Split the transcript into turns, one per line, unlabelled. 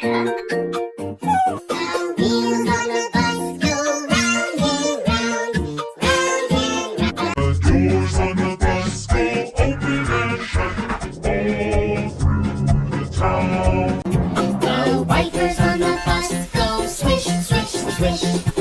The wheels on the bus go round and round, round and round.
The doors on the bus go open and shut all through the town.
The wipers on the bus go swish, swish, swish.